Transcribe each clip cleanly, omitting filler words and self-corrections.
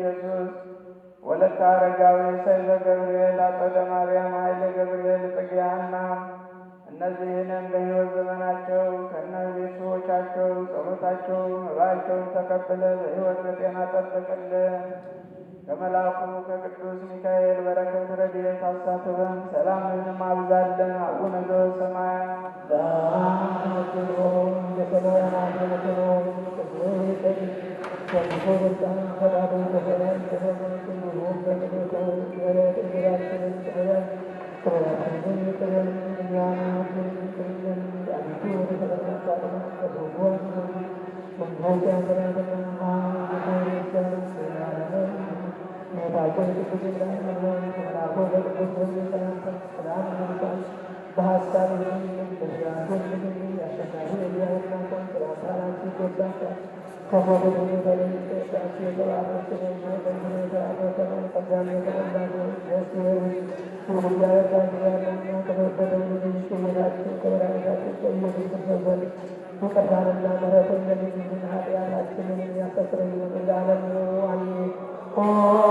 ኢየሱስ ወለተ አረጋዊ ሰይፈ ገብርኤል አጸደ ማርያም ኃይለ ገብርኤል ጽጌሃና እነዚህንም በሕይወት ዘመናቸው ከነ ቤተሰቦቻቸው ጸሎታቸው መባቸውን ተቀብለ በሕይወት በጤና ጠብቅልን። ከመልአኩ ከቅዱስ ሚካኤል በረከት ረድኤት አሳትፈን ሰላምህንም አብዛለን። አቡነ ዘበሰማያት Oh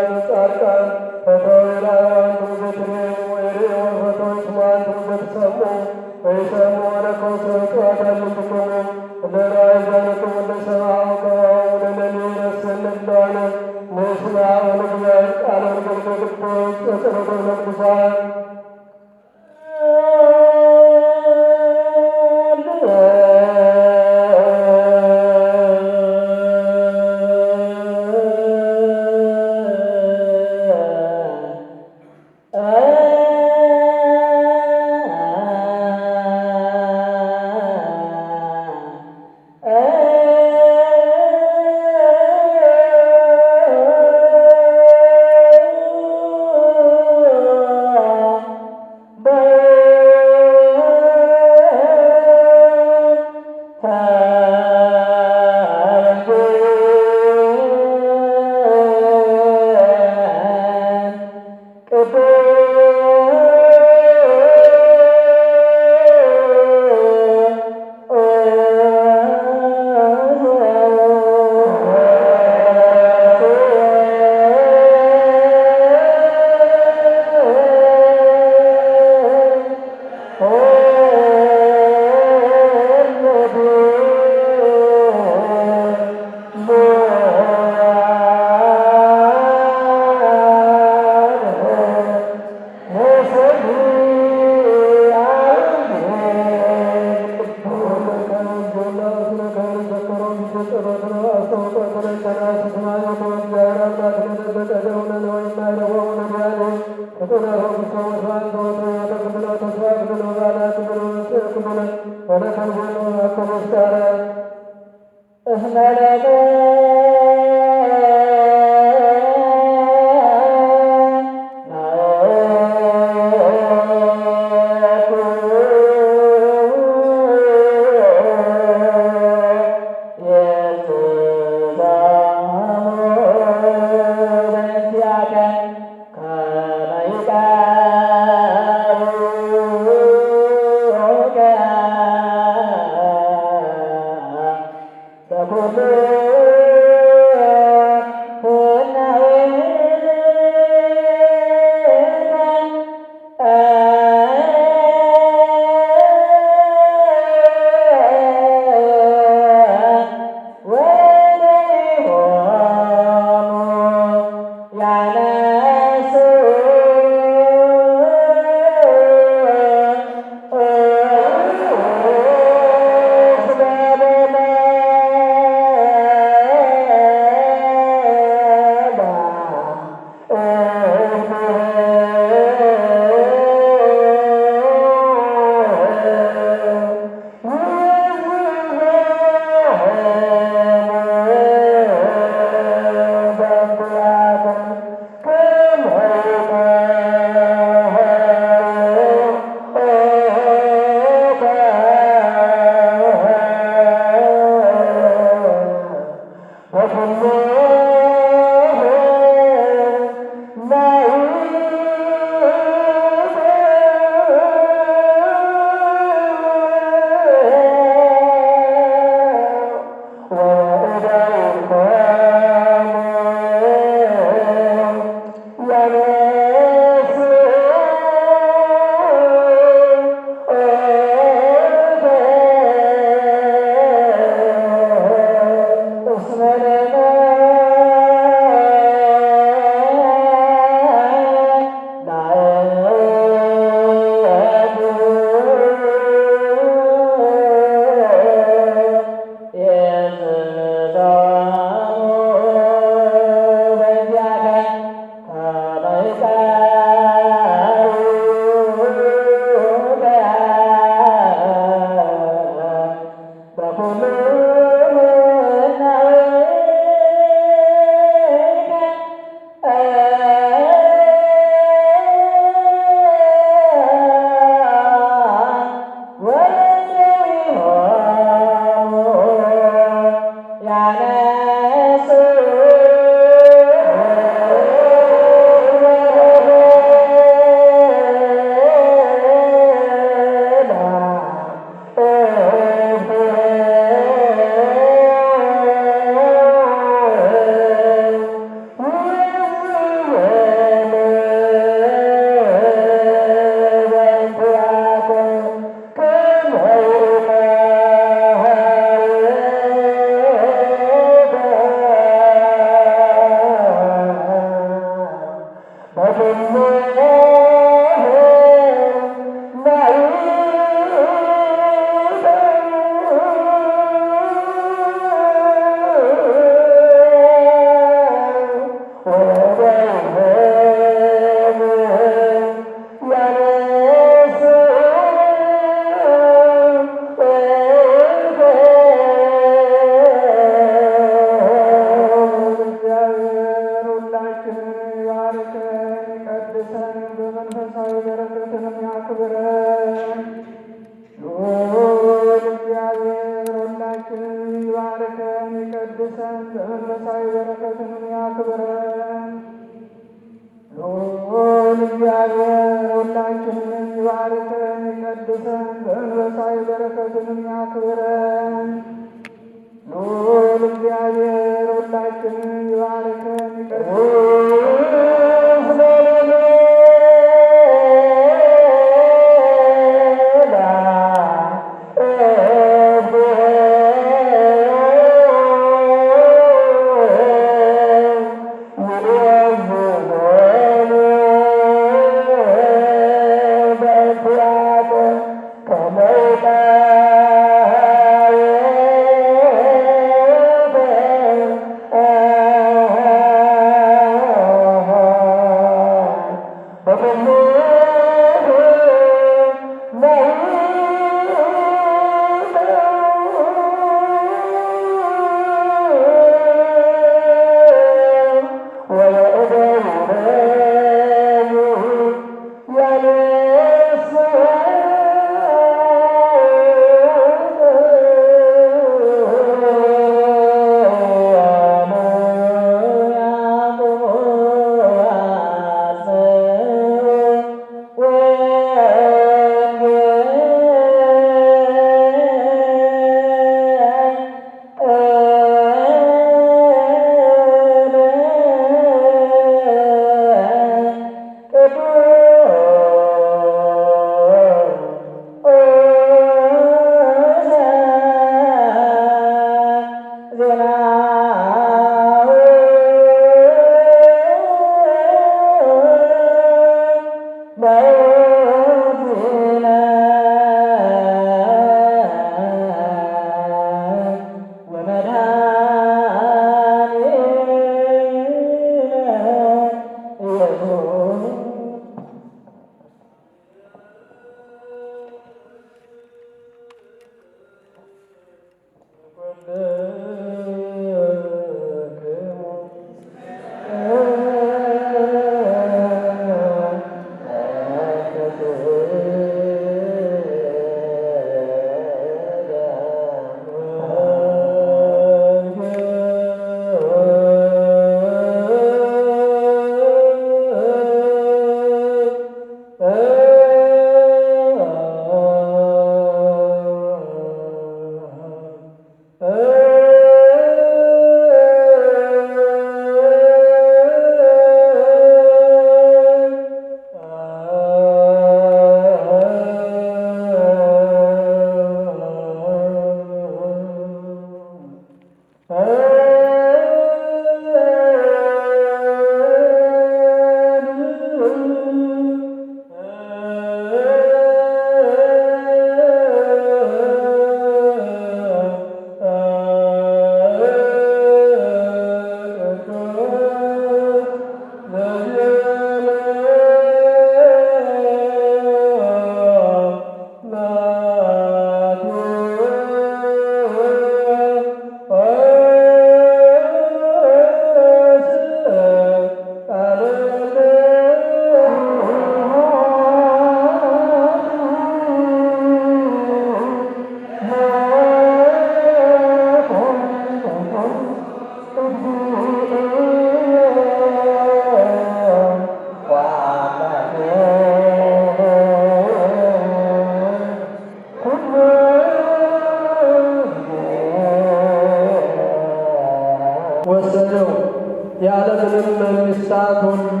ማንንም ሚስታት ሁሉ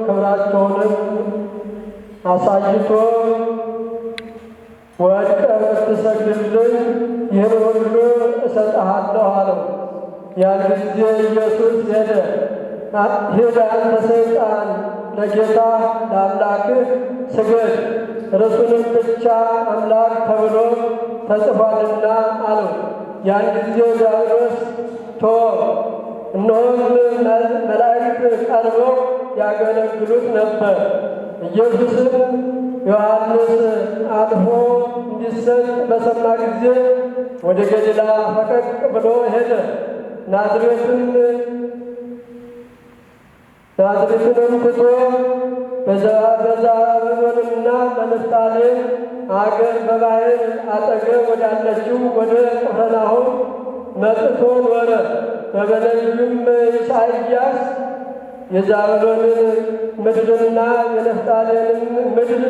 ክብራቸውንም አሳይቶ ወድቀህ ብትሰግድልኝ ይህን ሁሉ እሰጥሃለሁ አለው። ያን ጊዜ ኢየሱስ ሄደ። ሂድ አንተ ሰይጣን፣ ለጌታ ለአምላክህ ስገድ፣ እርሱንም ብቻ አምላክ ተብሎ ተጽፏልና አለው። ያን ጊዜ ዲያብሎስ ተወው። እነሆም መላእክት ቀርበው ያገለግሉት ነበር። ኢየሱስም ዮሐንስ አልፎ እንዲሰጥ በሰማ ጊዜ ወደ ገሊላ ፈቀቅ ብሎ ሄደ። ናዝሬትንም ትቶ በዛብሎንና በንፍታሌም አገር በባሕር አጠገብ ወዳለችው ወደ ቅፍርናሆም መጥቶ ኖረ። በነቢዩም ኢሳይያስ የዛብሎንን ምድርና የንፍታሌምን ምድር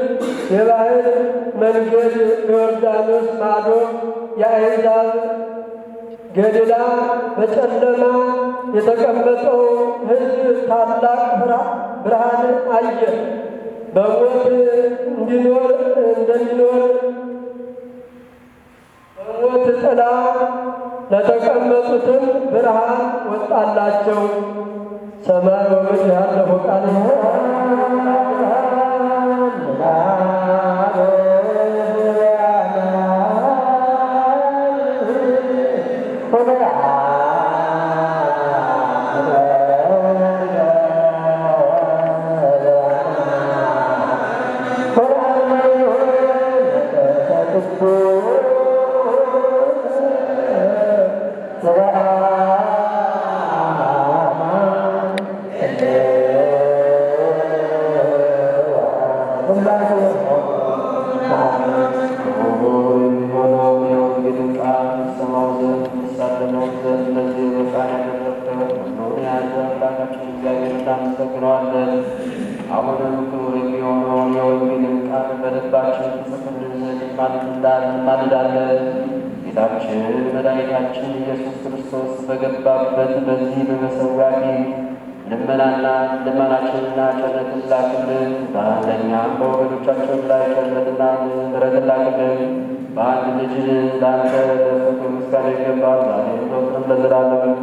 የባሕር መንገድ በዮርዳኖስ ማዶ የአሕዛብ ገሊላ በጨለማ የተቀመጠው ሕዝብ ታላቅ ብርሃን አየ። በሞት እንደሚኖር በሞት ጥላ ለተቀመጡትም ብርሃን ወጣላቸው። ሰማይ ወምድር ያለፈው ቃል አሁንም ክቡር የሚሆነውን የወንጌልን ቃል በልባችን ጽፍልን እንማልዳለን። ጌታችን መድኃኒታችን ኢየሱስ ክርስቶስ በገባበት በዚህ በመሠዊያ ፊት ልመናችንና ቸርነትን ላክልን። በእኛም በወገኖቻችን ላይ ቸርነትና ምሕረትን ላክልን። በአንድ ልጅ ለአንተ ለፍቅር ምስጋና ይገባል፣ ዛሬም ዘወትርም ለዘላለሙ።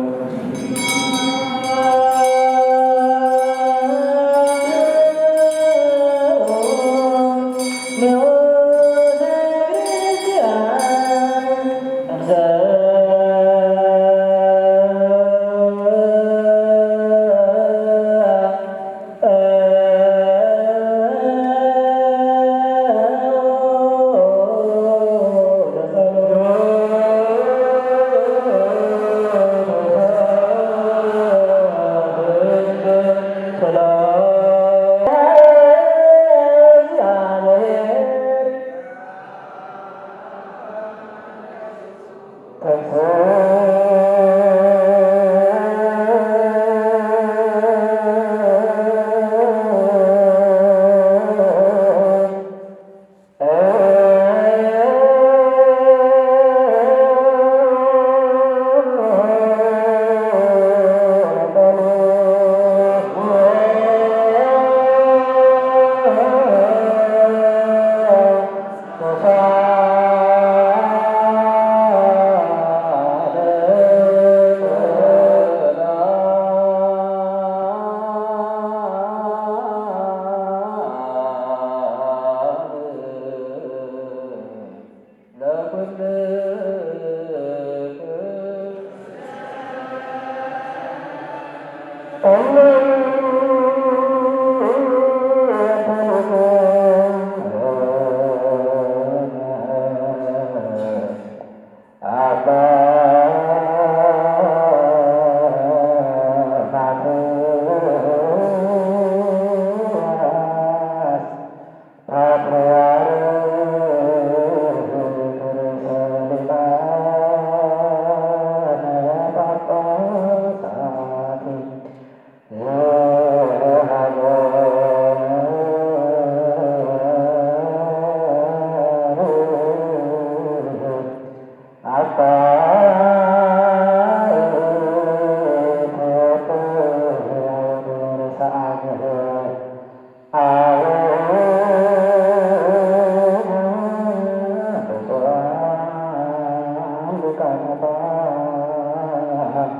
ሊቃነ ጳጳሳት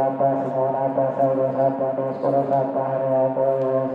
አባ ስምዖን፣ አባ ሳዊሮስ፣ አባ ዲዮስቆሮስ፣ አባ ሕርያቆስ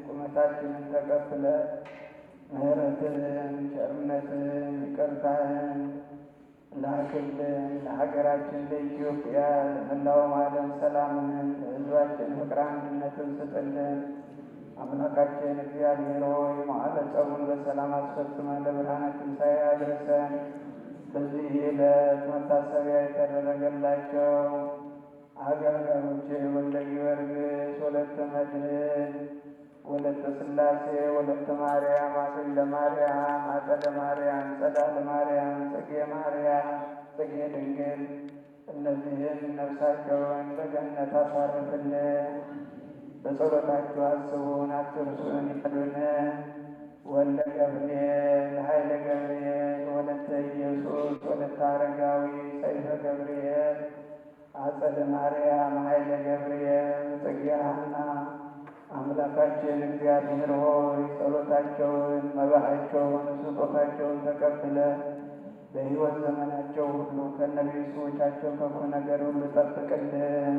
ቁመታችንን ተቀብለ ምሕረትህን ቸርነትህን ይቅርታህን ላክልን። ለሀገራችን ለኢትዮጵያ ለመላውም ዓለም ሰላምን ለሕዝባችን ፍቅር አንድነትን ስጥልን። አምላካችን እግዚአብሔር ሆይ መዋዕለ ጾሙን በሰላም አስፈጽመን ለብርሃነ ትንሣኤ አድርሰን። በዚህ ዕለት መታሰቢያ የተደረገላቸው አገልጋዮች ወልደ ጊዮርጊስ፣ ወለተ መድኅን፣ ወለተ ሥላሴ፣ ወለተ ማርያም፣ አክሊለ ማርያም፣ አጸደ ማርያም፣ ጸዳለ ማርያም፣ ጽጌ ማርያም፣ ጽጌ ድንግል እነዚህን ነፍሳቸውን በገነት አሳርፍልን። በጸሎታችሁ አስቡን አትርሱን ይበሉን። ወልደ ገብርኤል፣ ኃይለ ገብርኤል፣ ወለተ ኢየሱስ፣ ወለተ አረጋዊ፣ ሰይፈ ገብርኤል፣ አጸደ ማርያም፣ ኃይለ ገብርኤል፣ ጽጌ ሐና አምላካችን እግዚአብሔር ሆይ ጸሎታቸውን፣ መባቻቸውን፣ ስጦታቸውን ተቀብለ በሕይወት ዘመናቸው ሁሉ ከነቤተሰቦቻቸው ክፉ ነገር ሁሉ ጠብቅልን።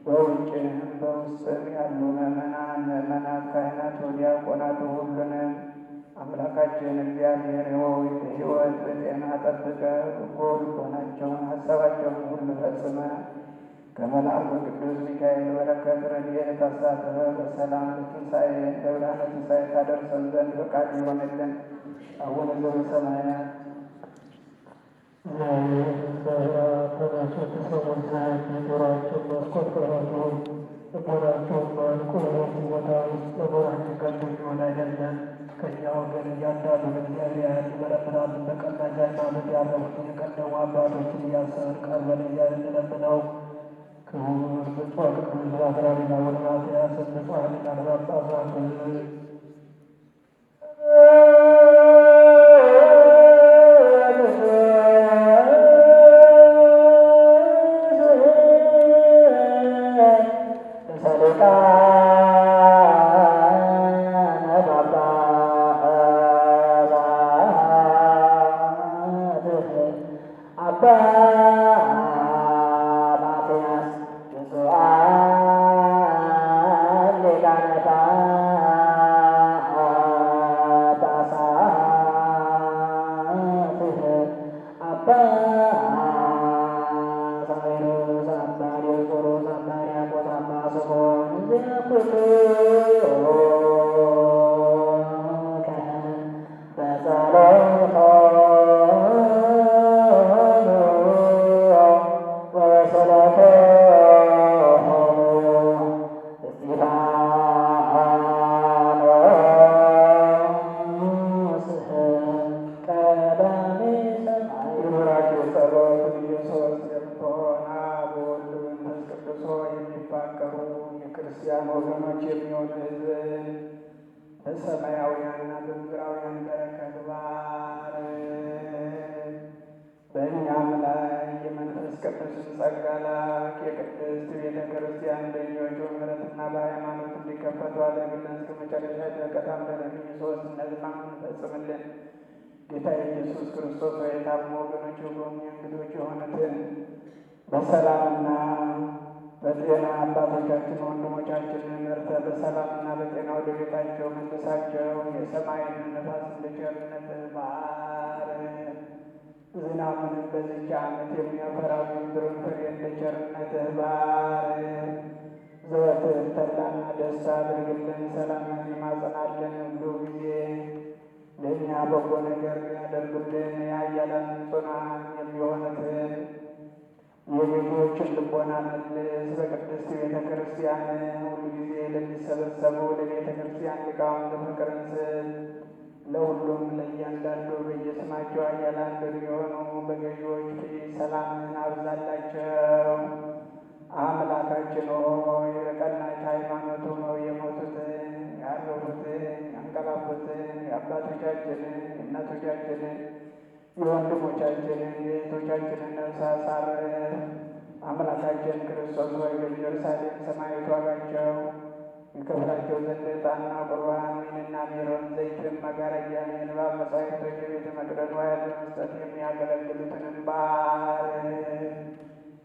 በውጭም በውስጥም ያሉ ምእመናት፣ ካህናት፣ ዲያቆናት ሁሉንም አምላካችን እግዚአብሔር ሆይ በሕይወት በጤና ጠብቀህ በጎ ልቦናቸውን ሀሳባቸውን ሁሉ ፈጽመ ከመልአኩ ቅዱስ ሚካኤል በረከት ረድኤት አሳትፈ በሰላም ለትንሣኤ ለብርሃነ ትንሣኤ ታደርሰን ዘንድ ፈቃድ ይሆንልን። አቡነ ዘበሰማያት ከእኛ ወገን እያንዳንዱ እግዚአብሔር ይመረምራል። በቀናች ሃይማኖት ያረፉትን የቀደሙ አባቶችን እያሰብን ቀርበን እንለምነው። ክቡር ብፁዕ ቅዱስ ፓትርያርክ አቡነ ማትያስ ብፁዓን ሊቃነ ጳጳሳት በምስራቃውያንና በምዕራባውያን በረከት ባርክ። በእኛም ላይ የመንፈስ ቅዱስን ጸጋ ላክ። የቅድስት ቤተ ክርስቲያን ደጆች በምሕረትና በሃይማኖት እንዲከፈቱ አድርግልን። እስከ መጨረሻ ድቀታም በነቢዩ ሦስትነት ማመን ፈጽምልን። ጌታ ኢየሱስ ክርስቶስ ሆይ የታመሙ ወገኖች የሆኑ እንግዶች የሆኑትን በሰላምና በጤና አባቶቻችን ወንድሞቻችንን መርተህ በሰላምና በጤና ወደ ቤታቸው መልሳቸው። የሰማይን ነፋስ እንደ ቸርነትህ ባርክ። ዝናቡንም በዚች ዓመት የሚያፈራው የምድሩን ፍሬ እንደ ቸርነትህ ባርክ። ዘወትር ተድላና ደስታ አድርግልን። ሰላምን ማጸናልን። ሁሉ ጊዜ ለእኛ በጎ ነገር ያደርጉልን። የኃያላን ጽኑዓን የሚሆኑትን የገዢዎችን ልቦና መልስ። በቅድስት ቤተ ክርስቲያን ሁሉ ጊዜ ለሚሰበሰቡ ለቤተ ክርስቲያን ሊቃውንት ፍቅርን ስጥ። ለሁሉም ለእያንዳንዱ በየስማቸው ኃያላን በሚሆኑ በገዢዎች ፊት ሰላምን አብዛላቸው። አምላካችን ሆይ በቀናች ሃይማኖት ሆነው የሞቱትን ያረፉትን ያንቀላፉትን የአባቶቻችንን የእናቶቻችንን የወንድሞቻችንን የእህቶቻችንን ነፍስ አሳርፍ። አምላካችን ክርስቶስ ሆይ በኢየሩሳሌም ሰማያዊት ዋጋቸው ይከፍላቸው ዘንድ ዕጣንና ቁርባን ወይንና ሜሮን ዘይትን መጋረጃ የንባብ መጻሕፍቶች የቤተ መቅደስ ዋያት በመስጠት የሚያገለግሉትን ባርክ።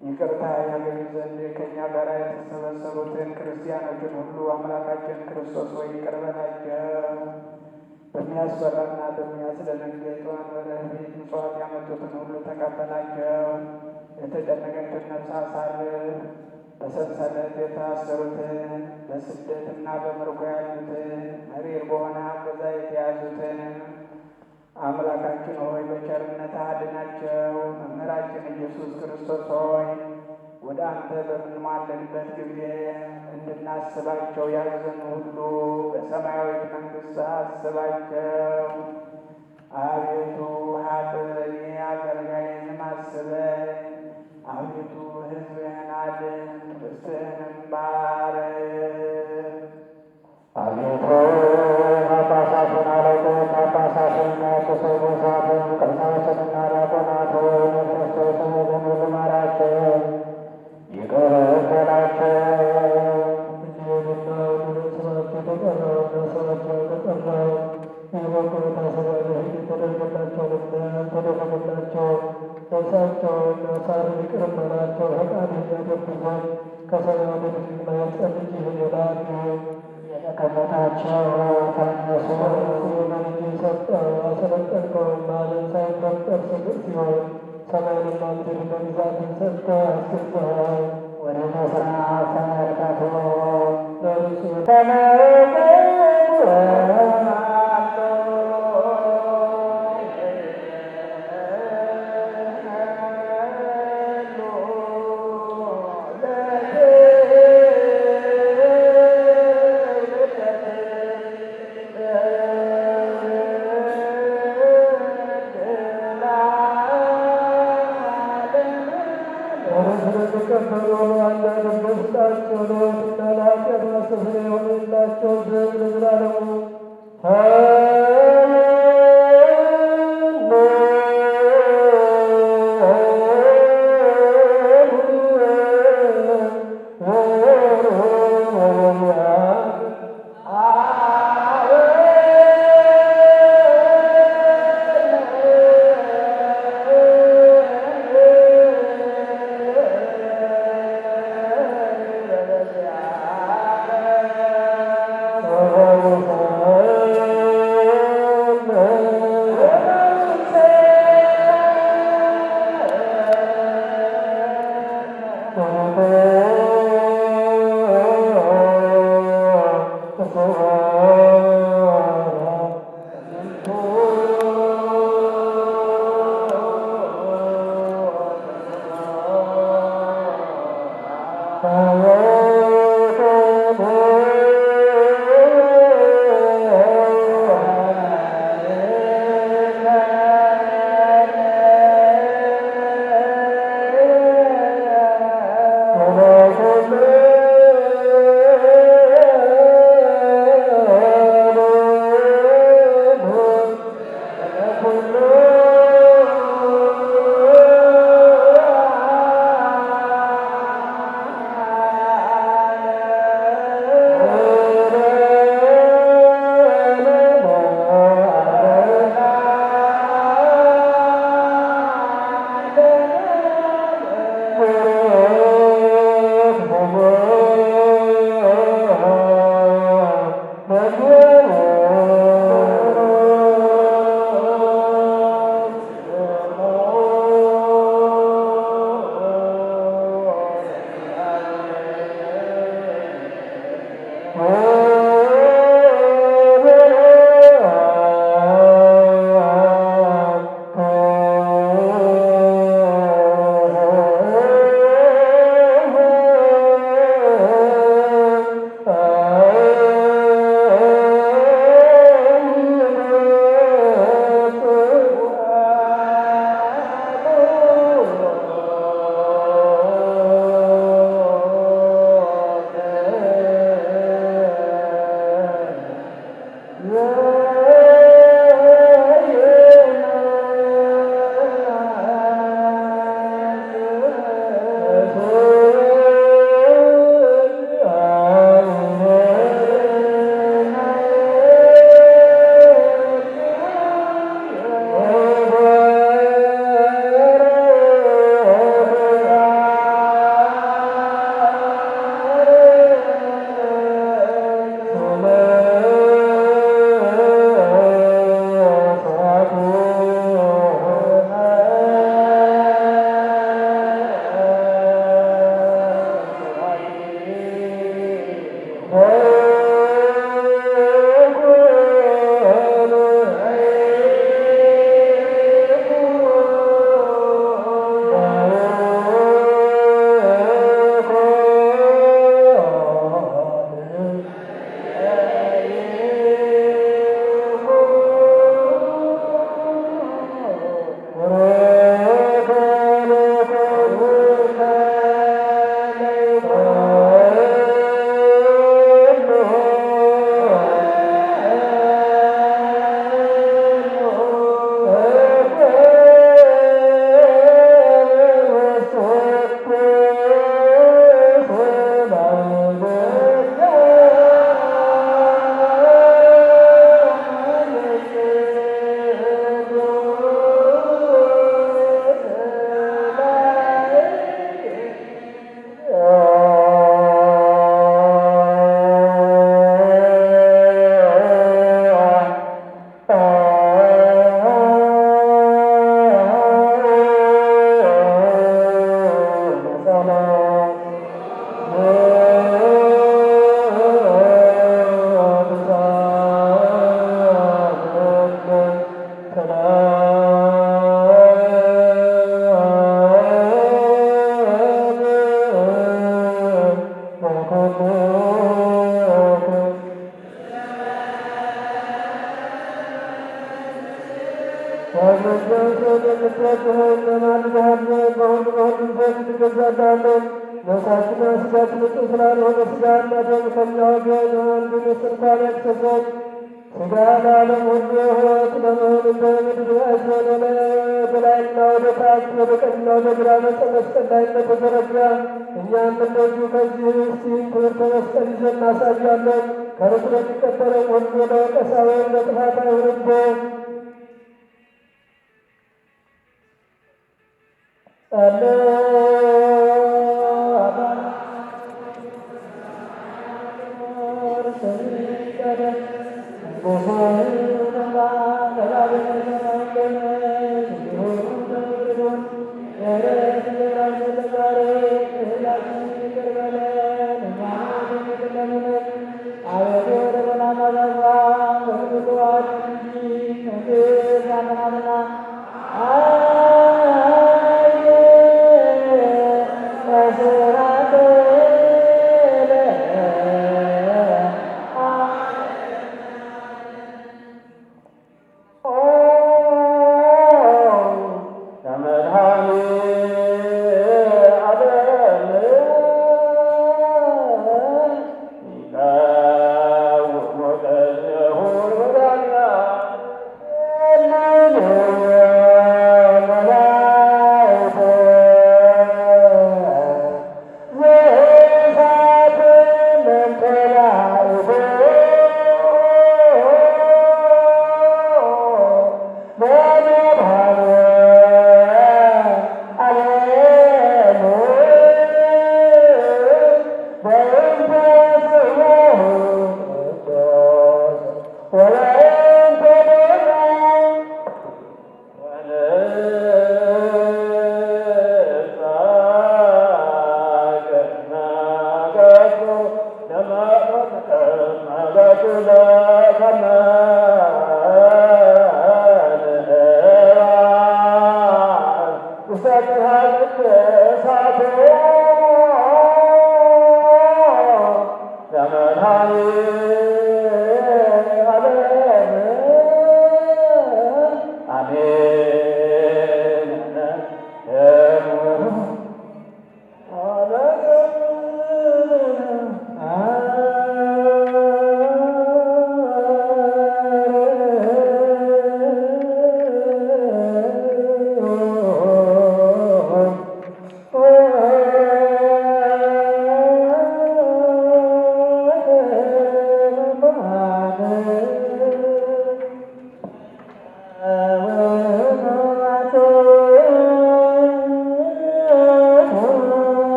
ይቅርታ ያገኙ ዘንድ ከእኛ ጋር የተሰበሰቡትን ክርስቲያኖችን ሁሉ አምላካችን ክርስቶስ ሆይ ይቅር በላቸው። በሚያስፈራና በሚያስደነግጥ ወንበርህ ፊት ምጽዋት ያመጡትን ሁሉ ተቀበላቸው። የተጨነቀችን ነፍስ አሳርፍ። በሰንሰለት የታሰሩትን በስደትና በምርኮ ያሉትን መሪር በሆነ አገዛ የተያዙትን አምላካችን ሆይ በቸርነት አድናቸው። መምህራችን ኢየሱስ ክርስቶስ ሆይ ወደ አንተ በምንማለድበት ጊዜ እንድናስባቸው ያዘኑ ሁሉ በሰማያዊት መንግሥት አስባቸው። አቤቱ ኃጥእ አገልጋይህን አስበኝ። አቤቱ ሕዝብህን አድን፣ ርስትህንም ባርክ። አቤቱ ጳጳሳትን፣ አለቆች፣ ጳጳሳትንና ኤጲስቆጶሳትን፣ ቀሳውስትና ዲያቆናትን ክርስቶስን በሙሉ ማራቸው፣ ይቅር በላቸው። እጅህንና ወደ ስማቸው የተጠራውና ስማቸው የተጠራው የበጎ መታሰቢያ በፊት የተደረገላቸውንና ያልተደረገላቸው ነፍሳቸውን አሳርፍ፣ ይቅር በላቸው። ፈቃድህን ያደርጉ ዘንድ ከሰማይ ወደ ምድር የማይጸን ልጅህን የላክ የተቀመጣቸው ታነሱ በልጅ ሰጠው። አሰለጠንከውም ዓለም ሳይፈጠር ሲሆን ሰማይንና ምድርን በግዛትህ ሰጥተህ አስገዛኸው። ወደ ምስራቅ ተመልከቱ፣ ለእርሱ ስለተቀበሉ አንዳንድ በስጣቸው ለሕይወትና ለኃጢአት ማስተስረያ የሆነላቸው ዘንድ ለዘላለሙ ወመንፈስን የምትወድሆን ለማልዳሃለን በሁሉ በሁሉም ዘንድ እንገዛልሃለን። ነፍሳችንና ሥጋችን ንጹሕ ስላልሆነ ሥጋና ደም ከእኛ ወገን አንዱን ስንኳን ያክሰሰን ሥጋ ለዓለም ሁሉ ሕይወት ለመሆን እንደ ምድር ማዕዘን በላይና ወደ ታች ወደ ቀኝና ወደ ግራ መስቀል ላይ እንደተዘረጋ እኛም እንደዚሁ ከዚህ እስቲን ትምህርተ መስቀል ይዘን እናሳያለን። ከርሱ ለሚቀበለው ሁሉ ለወቀሳ ወይም ለጥፋት አይሁንብን።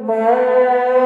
Amen.